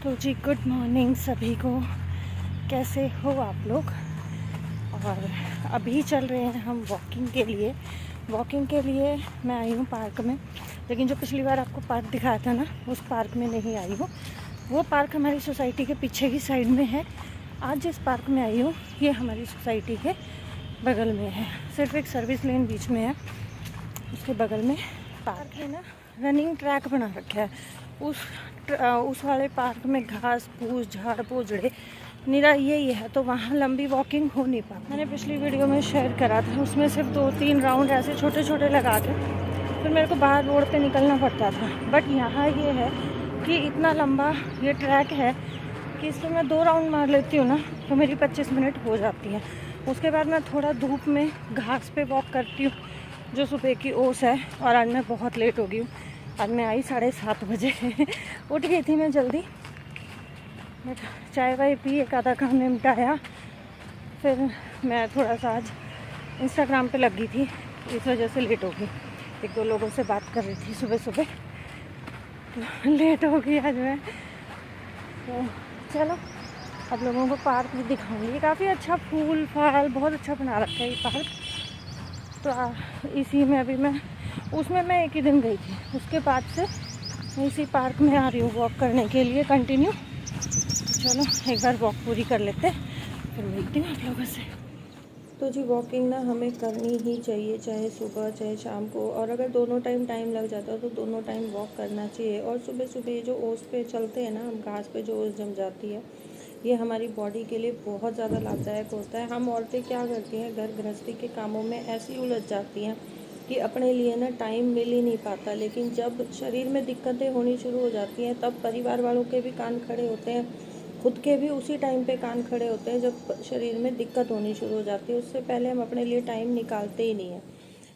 तो जी good morning सभी को। कैसे हो आप लोग। और अभी चल रहे हैं हम वॉकिंग के लिए मैं आई हूँ पार्क में। लेकिन जो पिछली बार आपको पार्क दिखाया था ना, उस पार्क में नहीं आई हूँ। वो पार्क हमारी सोसाइटी के पीछे की साइड में है। आज जिस पार्क में आई हूँ ये हमारी सोसाइटी के बगल में है। सिर्फ एक सर्विस लेन बीच में है, उसके बगल में पार्क है ना। रनिंग ट्रैक बना रखा है। उस वाले पार्क में घास फूस झाड़ पोजड़े निरा यही है, तो वहाँ लंबी वॉकिंग हो नहीं पाती। मैंने पिछली वीडियो में शेयर करा था, उसमें सिर्फ 2-3 राउंड ऐसे छोटे छोटे लगा के फिर मेरे को बाहर रोड पे निकलना पड़ता था। बट यहाँ ये है कि इतना लंबा ये ट्रैक है कि इसमें मैं 2 राउंड मार लेती हूँ ना तो मेरी 25 मिनट हो जाती है। उसके बाद मैं थोड़ा धूप में घास पे वॉक करती हूँ, जो सुबह की ओस है। और आज मैं बहुत लेट हो गई हूँ। आज मैं आई 7:30 बजे उठ गई थी मैं जल्दी, बट चाय वाय पी, एक आधा काम निपटाया। फिर मैं थोड़ा सा आज इंस्टाग्राम पे लग गई थी, इस वजह से लेट हो गई। 1-2 लोगों से बात कर रही थी सुबह सुबह, तो लेट हो गई आज मैं। तो चलो आप लोगों को पार्क भी दिखाऊंगी। काफ़ी अच्छा फूल फाल बहुत अच्छा बना रखा है ये पार्क। तो इसी में अभी उसमें मैं एक ही दिन गई थी, उसके बाद से मैं इसी पार्क में आ रही हूँ वॉक करने के लिए कंटिन्यू। चलो एक बार वॉक पूरी कर लेते हैं, फिर मिलती हूँ आप लोगों से। तो जी वॉकिंग ना हमें करनी ही चाहिए, चाहे सुबह चाहे शाम को। और अगर दोनों टाइम लग जाता है तो दोनों टाइम वॉक करना चाहिए। और सुबह सुबह ये जो ओस पे चलते हैं ना हम, घास पे जो ओस जम जाती है, ये हमारी बॉडी के लिए बहुत ज़्यादा लाभदायक होता है। हम औरतें क्या करती हैं, घर गृहस्थी के कामों में ऐसी उलझ जाती हैं कि अपने लिए ना टाइम मिल ही नहीं पाता। लेकिन जब शरीर में दिक्कतें होनी शुरू हो जाती हैं तब परिवार वालों के भी कान खड़े होते हैं, खुद के भी उसी टाइम पे कान खड़े होते हैं जब शरीर में दिक्कत होनी शुरू हो जाती है। उससे पहले हम अपने लिए टाइम निकालते ही नहीं हैं।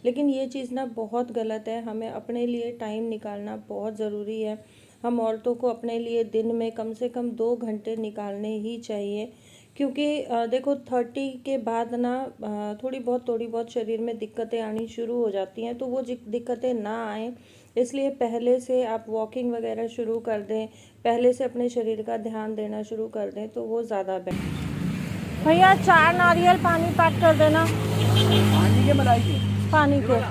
लेकिन ये चीज़ ना बहुत गलत है। हमें अपने लिए टाइम निकालना बहुत ज़रूरी है। हम औरतों को अपने लिए दिन में कम से कम 2 घंटे निकालने ही चाहिए। क्योंकि देखो 30 के बाद ना थोड़ी बहुत शरीर में दिक्कतें आनी शुरू हो जाती हैं। तो वो दिक्कतें ना आए इसलिए पहले से आप वॉकिंग वगैरह शुरू कर दें, पहले से अपने शरीर का ध्यान देना शुरू कर दें तो वो ज़्यादा बेहतर। भैया 4 नारियल पानी पैक कर देना। पानी के मलाई पानी के।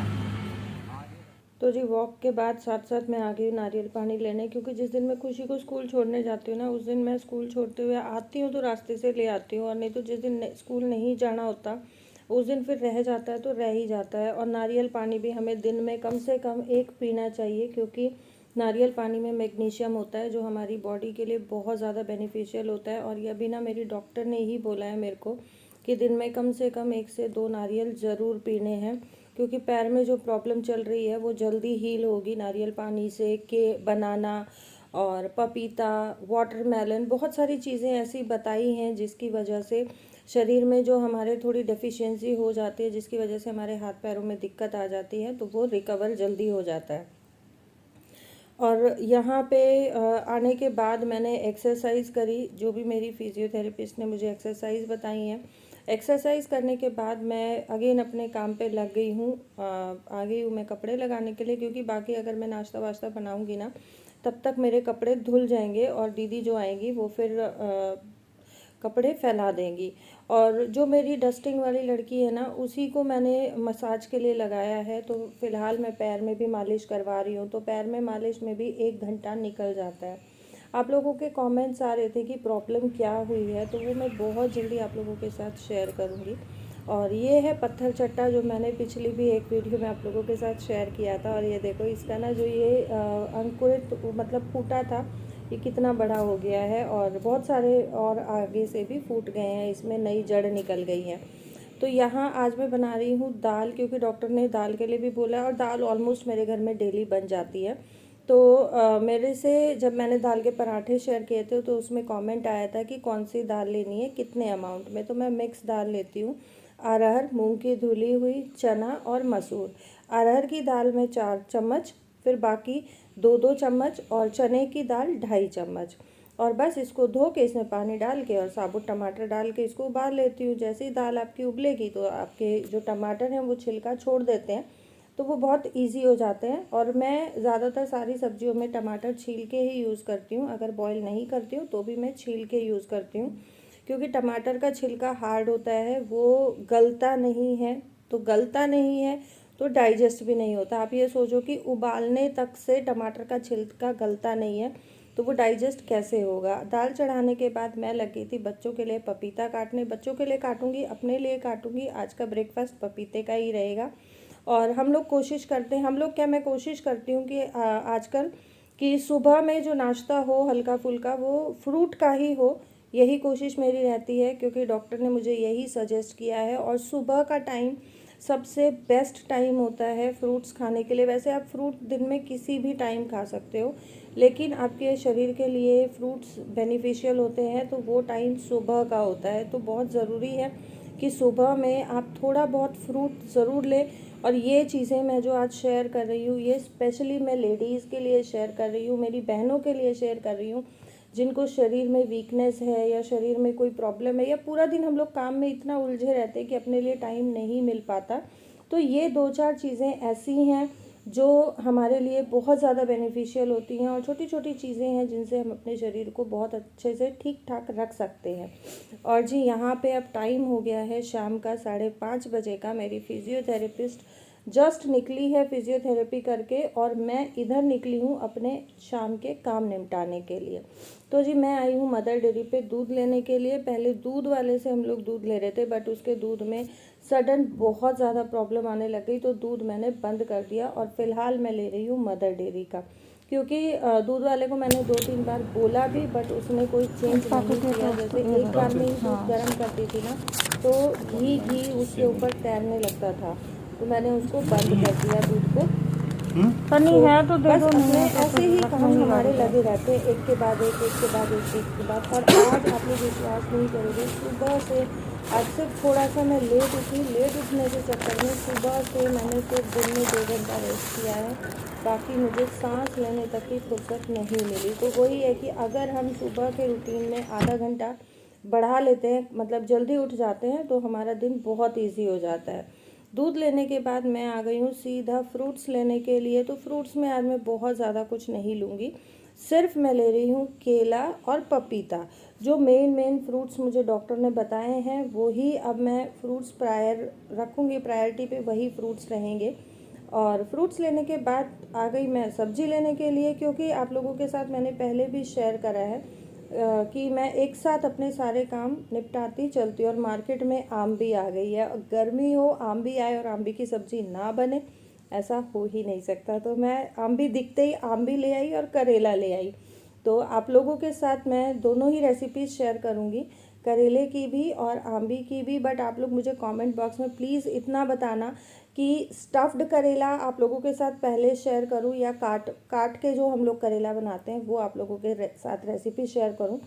तो जी वॉक के बाद साथ साथ मैं आ गई नारियल पानी लेने, क्योंकि जिस दिन मैं खुशी को स्कूल छोड़ने जाती हूँ ना, उस दिन मैं स्कूल छोड़ते हुए आती हूँ तो रास्ते से ले आती हूँ। और नहीं तो जिस दिन स्कूल नहीं जाना होता उस दिन फिर रह जाता है तो रह ही जाता है। और नारियल पानी भी हमें दिन में कम से कम 1 पीना चाहिए, क्योंकि नारियल पानी में मैग्नीशियम होता है जो हमारी बॉडी के लिए बहुत ज़्यादा बेनिफिशियल होता है। और यह भी ना मेरी डॉक्टर ने ही बोला है मेरे को कि दिन में कम से कम 1 से 2 नारियल ज़रूर पीने हैं, क्योंकि पैर में जो प्रॉब्लम चल रही है वो जल्दी हील होगी नारियल पानी से। के बनाना और पपीता, वाटरमेलन, बहुत सारी चीज़ें ऐसी बताई हैं जिसकी वजह से शरीर में जो हमारे थोड़ी डेफिशिएंसी हो जाती है, जिसकी वजह से हमारे हाथ पैरों में दिक्कत आ जाती है, तो वो रिकवर जल्दी हो जाता है। और यहाँ पे आने के बाद मैंने एक्सरसाइज करी, जो भी मेरी फिजियोथेरेपिस्ट ने मुझे एक्सरसाइज बताई हैं। एक्सरसाइज करने के बाद मैं अगेन अपने काम पे लग गई हूँ। आ गई हूँ मैं कपड़े लगाने के लिए, क्योंकि बाकी अगर मैं नाश्ता वाश्ता बनाऊँगी ना तब तक मेरे कपड़े धुल जाएंगे और दीदी जो आएंगी वो फिर कपड़े फैला देंगी। और जो मेरी डस्टिंग वाली लड़की है ना, उसी को मैंने मसाज के लिए लगाया है। तो फ़िलहाल मैं पैर में भी मालिश करवा रही हूँ, तो पैर में मालिश में भी 1 घंटा निकल जाता है। आप लोगों के कमेंट्स आ रहे थे कि प्रॉब्लम क्या हुई है, तो वो मैं बहुत जल्दी आप लोगों के साथ शेयर करूँगी। और ये है पत्थर चट्टा, जो मैंने पिछली भी एक वीडियो में आप लोगों के साथ शेयर किया था। और ये देखो इसका ना जो ये अंकुरित मतलब फूटा था, ये कितना बड़ा हो गया है। और बहुत सारे और आगे से भी फूट गए हैं, इसमें नई जड़ निकल गई है। तो यहाँ आज मैं बना रही हूँ दाल, क्योंकि डॉक्टर ने दाल के लिए भी बोला है। और दाल ऑलमोस्ट मेरे घर में डेली बन जाती है। तो मेरे से जब मैंने दाल के पराठे शेयर किए थे तो उसमें कमेंट आया था कि कौन सी दाल लेनी है, कितने अमाउंट में। तो मैं मिक्स दाल लेती हूँ, अरहर, मूंग की धुली हुई, चना और मसूर। अरहर की दाल में 4 चम्मच, फिर बाकी 2-2 चम्मच, और चने की दाल 2.5 चम्मच। और बस इसको धो के इसमें पानी डाल के और साबुत टमाटर डाल के इसको उबाल लेती हूँ। जैसे ही दाल आपकी उबलेगी तो आपके जो टमाटर हैं वो छिलका छोड़ देते हैं, तो वो बहुत इजी हो जाते हैं। और मैं ज़्यादातर सारी सब्जियों में टमाटर छील के ही यूज़ करती हूँ, अगर बॉईल नहीं करती हूँ तो भी मैं छील के यूज़ करती हूँ, क्योंकि टमाटर का छिलका हार्ड होता है, वो गलता नहीं है, तो गलता नहीं है तो डाइजेस्ट भी नहीं होता। आप ये सोचो कि उबालने तक से टमाटर का छिलका गलता नहीं है तो वो डाइजेस्ट कैसे होगा। दाल चढ़ाने के बाद मैं लगी थी बच्चों के लिए पपीता काटने, बच्चों के लिए काटूंगी, अपने लिए काटूंगी। आज का ब्रेकफास्ट पपीते का ही रहेगा। और हम लोग कोशिश करते हैं, हम लोग क्या, मैं कोशिश करती हूँ कि आजकल कि सुबह में जो नाश्ता हो हल्का फुल्का वो फ्रूट का ही हो, यही कोशिश मेरी रहती है, क्योंकि डॉक्टर ने मुझे यही सजेस्ट किया है। और सुबह का टाइम सबसे बेस्ट टाइम होता है फ्रूट्स खाने के लिए। वैसे आप फ्रूट दिन में किसी भी टाइम खा सकते हो, लेकिन आपके शरीर के लिए फ्रूट्स बेनिफिशियल होते हैं तो वो टाइम सुबह का होता है। तो बहुत ज़रूरी है कि सुबह में आप थोड़ा बहुत फ्रूट ज़रूर लें। और ये चीज़ें मैं जो आज शेयर कर रही हूँ, ये स्पेशली मैं लेडीज़ के लिए शेयर कर रही हूँ, मेरी बहनों के लिए शेयर कर रही हूँ, जिनको शरीर में वीकनेस है या शरीर में कोई प्रॉब्लम है, या पूरा दिन हम लोग काम में इतना उलझे रहते हैं कि अपने लिए टाइम नहीं मिल पाता। तो ये 2-4 चीज़ें ऐसी हैं जो हमारे लिए बहुत ज़्यादा बेनिफिशियल होती हैं, और छोटी छोटी चीज़ें हैं जिनसे हम अपने शरीर को बहुत अच्छे से ठीक ठाक रख सकते हैं। और जी यहाँ पे अब टाइम हो गया है शाम का 5:30 बजे का। मेरी फिजियोथेरेपिस्ट जस्ट निकली है फिजियोथेरेपी करके, और मैं इधर निकली हूँ अपने शाम के काम निपटाने के लिए। तो जी मैं आई हूँ मदर डेयरी पे दूध लेने के लिए। पहले दूध वाले से हम लोग दूध ले रहे थे, बट उसके दूध में सडन बहुत ज़्यादा प्रॉब्लम आने लग गई, तो दूध मैंने बंद कर दिया। और फ़िलहाल मैं ले रही हूँ मदर डेयरी का, क्योंकि दूध वाले को मैंने 2-3 बार बोला भी, बट उसने कोई चेंज नहीं किया। जैसे एक बार में ही दूध गर्म करती थी ना, तो घी उसके ऊपर तैरने लगता था, तो मैंने उसको बंद कर दिया दूध को। पनी है तो दे दो, नहीं है ऐसे ही काम हमारे लगे रहते हैं, एक के बाद एक, एक के बाद एक, एक के बाद। और आज आप लोग विश्वास नहीं करोगे, सुबह से आज सिर्फ थोड़ा सा मैं लेट उठी, लेट उठने के चक्कर में सुबह से मैंने सिर्फ दिन में 2 घंटा रेस्ट किया है, बाकी मुझे सांस लेने तक की फुर्सत नहीं मिली। तो वही है कि अगर हम सुबह के रूटीन में आधा घंटा बढ़ा लेते हैं, मतलब जल्दी उठ जाते हैं, तो हमारा दिन बहुत ईजी हो जाता है। दूध लेने के बाद मैं आ गई हूँ सीधा फ्रूट्स लेने के लिए। तो फ्रूट्स में आज मैं बहुत ज़्यादा कुछ नहीं लूँगी, सिर्फ मैं ले रही हूँ केला और पपीता। जो मेन फ्रूट्स मुझे डॉक्टर ने बताए हैं वही अब मैं फ्रूट्स रखूँगी, प्रायोरिटी पे वही फ्रूट्स रहेंगे। और फ्रूट्स लेने के बाद आ गई मैं सब्ज़ी लेने के लिए, क्योंकि आप लोगों के साथ मैंने पहले भी शेयर करा है कि मैं एक साथ अपने सारे काम निपटाती चलती। और मार्केट में आम भी आ गई है, गर्मी हो आम भी आए और आम भी की सब्ज़ी ना बने, ऐसा हो ही नहीं सकता। तो मैं आम भी दिखते ही आम भी ले आई और करेला ले आई। तो आप लोगों के साथ मैं दोनों ही रेसिपीज़ शेयर करूँगी, करेले की भी और आंबी की भी। बट आप लोग मुझे कमेंट बॉक्स में प्लीज़ इतना बताना कि स्टफ़्ड करेला आप लोगों के साथ पहले शेयर करूं या काट के जो हम लोग करेला बनाते हैं वो आप लोगों के साथ रेसिपी शेयर करूं।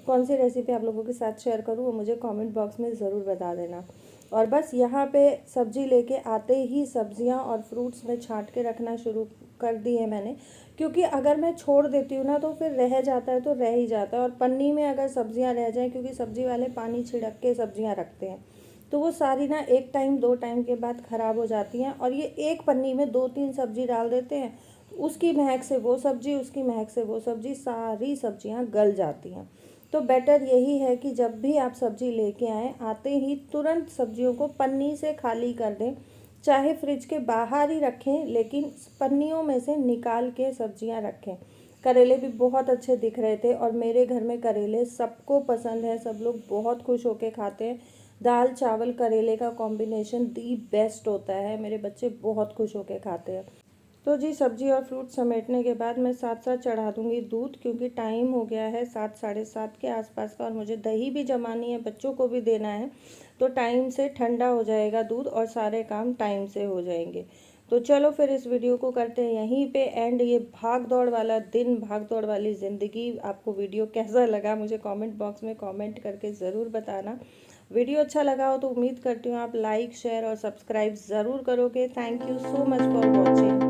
कौन सी रेसिपी आप लोगों के साथ शेयर करूं वो मुझे कमेंट बॉक्स में ज़रूर बता देना। और बस यहाँ पे सब्ज़ी लेके आते ही सब्जियाँ और फ्रूट्स में छांट के रखना शुरू कर दी है मैंने, क्योंकि अगर मैं छोड़ देती हूँ ना तो फिर रह जाता है, तो रह ही जाता है। और पन्नी में अगर सब्जियाँ रह जाएं, क्योंकि सब्ज़ी वाले पानी छिड़क के सब्जियाँ रखते हैं, तो वो सारी ना 1 टाइम 2 टाइम के बाद ख़राब हो जाती हैं। और ये एक पन्नी में 2-3 सब्ज़ी डाल देते हैं, उसकी महक से वो सब्ज़ी, उसकी महक से वो सब्ज़ी, सारी सब्जियां गल जाती हैं। तो बेटर यही है कि जब भी आप सब्ज़ी लेके आएँ, आते ही तुरंत सब्जियों को पन्नी से खाली कर दें, चाहे फ्रिज के बाहर ही रखें, लेकिन पन्नियों में से निकाल के सब्जियां रखें। करेले भी बहुत अच्छे दिख रहे थे, और मेरे घर में करेले सबको पसंद है, सब लोग बहुत खुश होके खाते हैं। दाल चावल करेले का कॉम्बिनेशन दी बेस्ट होता है, मेरे बच्चे बहुत खुश होके खाते हैं। तो जी सब्जी और फ्रूट समेटने के बाद मैं साथ साथ चढ़ा दूँगी दूध, क्योंकि टाइम हो गया है 7 साढ़े 7 के आसपास का, और मुझे दही भी जमानी है, बच्चों को भी देना है, तो टाइम से ठंडा हो जाएगा दूध और सारे काम टाइम से हो जाएंगे। तो चलो फिर इस वीडियो को करते हैं यहीं पे एंड। ये भाग दौड़ वाला दिन, भाग दौड़ वाली ज़िंदगी, आपको वीडियो कैसा लगा मुझे कमेंट बॉक्स में कमेंट करके ज़रूर बताना। वीडियो अच्छा लगा हो तो उम्मीद करती हूँ आप लाइक शेयर और सब्सक्राइब ज़रूर करोगे। Thank you so much for watching.